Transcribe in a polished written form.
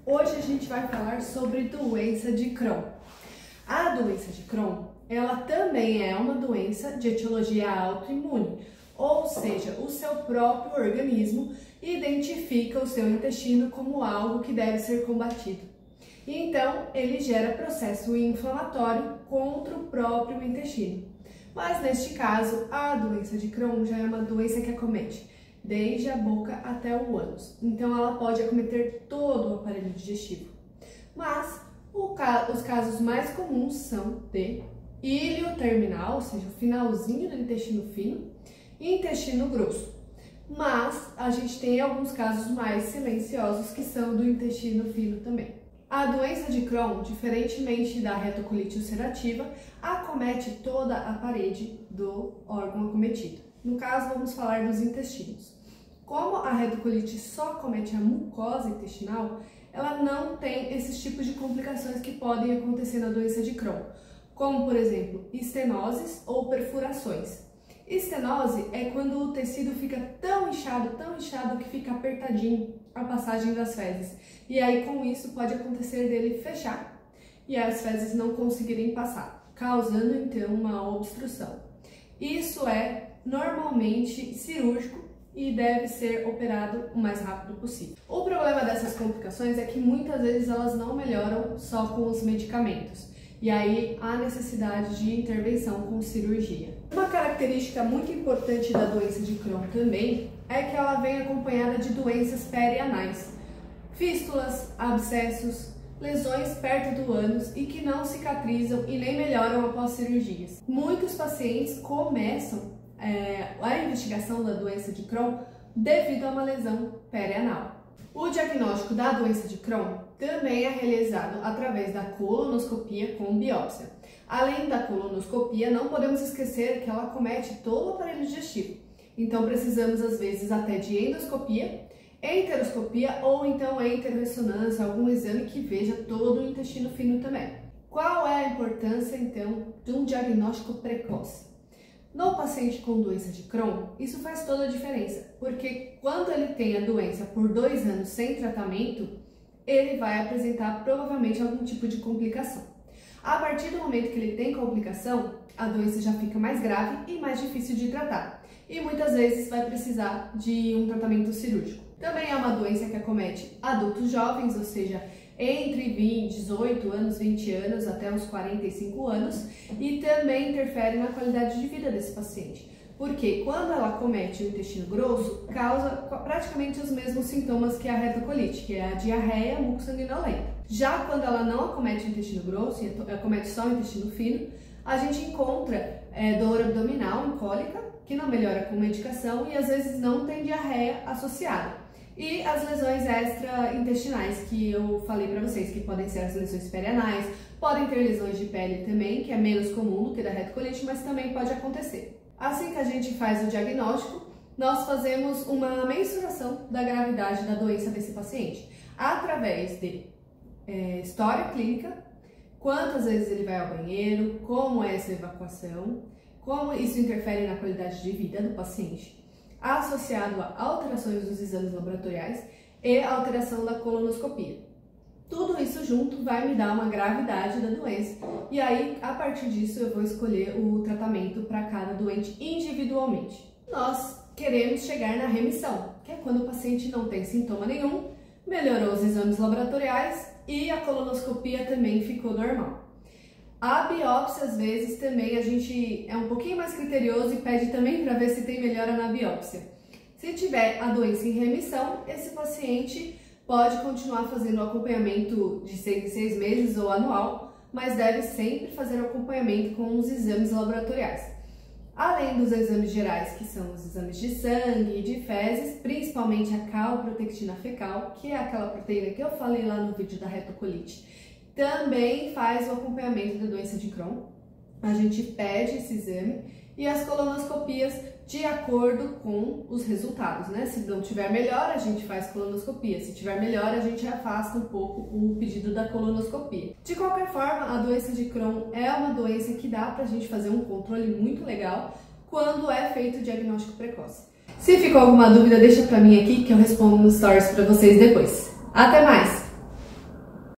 Hoje a gente vai falar sobre doença de Crohn. A doença de Crohn, ela também é uma doença de etiologia autoimune, ou seja, o seu próprio organismo identifica o seu intestino como algo que deve ser combatido. Então, ele gera processo inflamatório contra o próprio intestino. Mas neste caso, a doença de Crohn já é uma doença que acomete desde a boca até o ânus. Então, ela pode acometer todo o aparelho digestivo. Mas os casos mais comuns são de íleo terminal, ou seja, o finalzinho do intestino fino, e intestino grosso. Mas a gente tem alguns casos mais silenciosos que são do intestino fino também. A doença de Crohn, diferentemente da retocolite ulcerativa, acomete toda a parede do órgão acometido. No caso, vamos falar dos intestinos. Como a retocolite só acomete a mucosa intestinal, ela não tem esses tipos de complicações que podem acontecer na doença de Crohn, como, por exemplo, estenoses ou perfurações. Estenose é quando o tecido fica tão inchado que fica apertadinho a passagem das fezes. E aí, com isso, pode acontecer dele fechar e as fezes não conseguirem passar, causando, então, uma obstrução. Isso é normalmente cirúrgico e deve ser operado o mais rápido possível. O problema dessas complicações é que muitas vezes elas não melhoram só com os medicamentos. E aí há necessidade de intervenção com cirurgia. Uma característica muito importante da doença de Crohn também é que ela vem acompanhada de doenças perianais, fístulas, abscessos, lesões perto do ânus e que não cicatrizam e nem melhoram após cirurgias. Muitos pacientes começam a investigação da doença de Crohn devido a uma lesão perianal. O diagnóstico da doença de Crohn também é realizado através da colonoscopia com biópsia. Além da colonoscopia, não podemos esquecer que ela acomete todo o aparelho digestivo. Então precisamos às vezes até de endoscopia, enteroscopia ou então enteroressonância, algum exame que veja todo o intestino fino também. Qual é a importância então de um diagnóstico precoce? No paciente com doença de Crohn, isso faz toda a diferença, porque quando ele tem a doença por 2 anos sem tratamento, ele vai apresentar provavelmente algum tipo de complicação. A partir do momento que ele tem complicação, a doença já fica mais grave e mais difícil de tratar, e muitas vezes vai precisar de um tratamento cirúrgico. Também é uma doença que acomete adultos jovens, ou seja, entre 18 anos, 20 anos até os 45 anos, e também interfere na qualidade de vida desse paciente, porque quando ela acomete o intestino grosso, causa praticamente os mesmos sintomas que a retocolite, que é a diarreia mucosanguinolenta. Já quando ela não acomete o intestino grosso e acomete só o intestino fino, a gente encontra dor abdominal, cólica, que não melhora com medicação e às vezes não tem diarreia associada. E as lesões extraintestinais que eu falei para vocês, que podem ser as lesões perianais, podem ter lesões de pele também, que é menos comum do que da retocolite, mas também pode acontecer. Assim que a gente faz o diagnóstico, nós fazemos uma mensuração da gravidade da doença desse paciente, através de história clínica, quantas vezes ele vai ao banheiro, como é essa evacuação, como isso interfere na qualidade de vida do paciente, associado a alterações dos exames laboratoriais e alteração da colonoscopia. Tudo isso junto vai me dar uma gravidade da doença e aí, a partir disso, eu vou escolher o tratamento para cada doente individualmente. Nós queremos chegar na remissão, que é quando o paciente não tem sintoma nenhum, melhorou os exames laboratoriais e a colonoscopia também ficou normal. A biópsia, às vezes, também a gente é um pouquinho mais criterioso e pede também para ver se tem melhora na biópsia. Se tiver a doença em remissão, esse paciente pode continuar fazendo o acompanhamento de 6 em 6 meses ou anual, mas deve sempre fazer o acompanhamento com os exames laboratoriais. Além dos exames gerais, que são os exames de sangue e de fezes, principalmente a calprotectina fecal, que é aquela proteína que eu falei lá no vídeo da retocolite, também faz o acompanhamento da doença de Crohn. A gente pede esse exame e as colonoscopias de acordo com os resultados, né? Se não tiver melhor, a gente faz colonoscopia. Se tiver melhor, a gente afasta um pouco o pedido da colonoscopia. De qualquer forma, a doença de Crohn é uma doença que dá pra gente fazer um controle muito legal quando é feito o diagnóstico precoce. Se ficou alguma dúvida, deixa pra mim aqui que eu respondo nos stories pra vocês depois. Até mais!